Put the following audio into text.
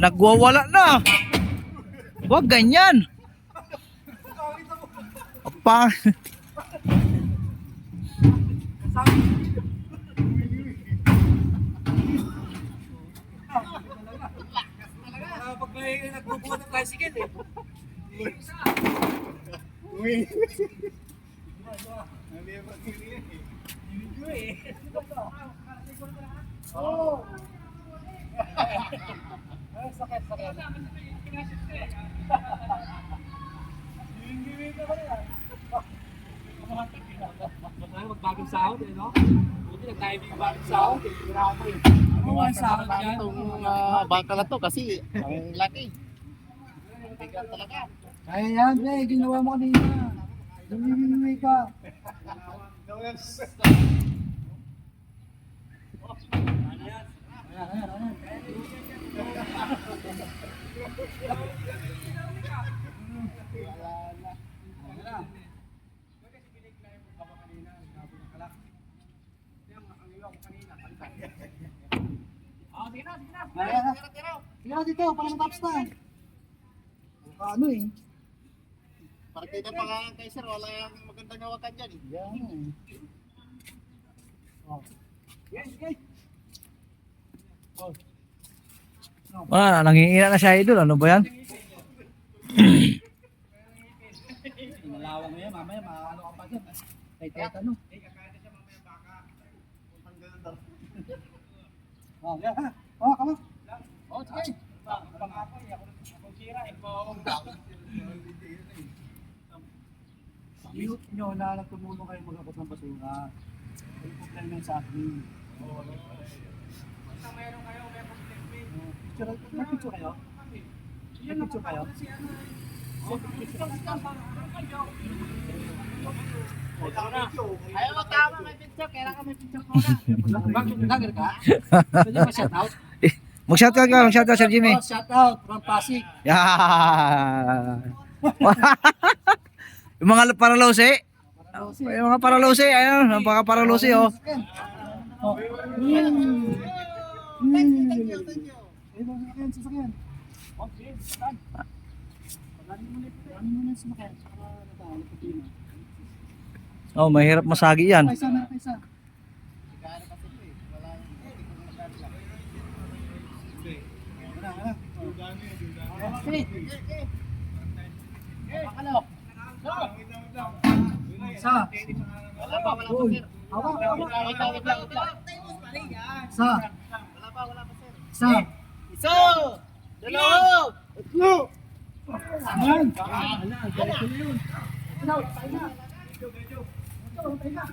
Nagwawala na. Huwag ganyan. Apa? Pag may nagbubuhat ng tricycle eh. Uy. Oh. Sakit. Magbagong sahod eh, no? Buti nag-diving yung bagong sahod eh. Kailangan mo eh. Ano ang sahod yan? Itong bangka na to kasi ang laki. Tigat talaga. Kaya yan, pre. Ginawa mo kanina. Lumimimimay ka. Ayan. Sige na dito, para matapos na. Ano eh? Para kita pa nga kay sir, wala yung magandang hawakan dyan eh. Yan. Oh. Yes. Wala, nangihina na siya idol. Ano ba yan? Nalawang mo yan, mamaya maano ka pa dyan. Kaya ano? Oh, yan ha. Oh, kamo. Oh, sige. Pangapay, ako sira eh. Minute nyo na nagtumulong kayo mag-abot ng basura. Yung problema yung sa akin. Basta mayroon kayo, may picture kayo? May picture kayo? Ayaw mo tama, may picture. Kailangan may picture ko na. Bakit nagagir ka? Pwede ba shout out? Mag-shoutout ka, mag-shoutout Sir Jimmy. Oh, shout out from Pasig. Yan. Yung mga paralose. Yung mga paralose, ayun, ang mga paralose oh. Oh. Sasakyan. Okay, sasakyan. Pagaling mo na yung sasakyan. Para natalo ko din. Oh, mahirap masagi yan. Kaisa. Sa. Wala pa sir. Sa. Wala pa sir. Sa. Iso! Dalawa! Tatlo! Ayan. Ala, galit ko na yun. Ikaw, tayo na. Ikaw, tayo na.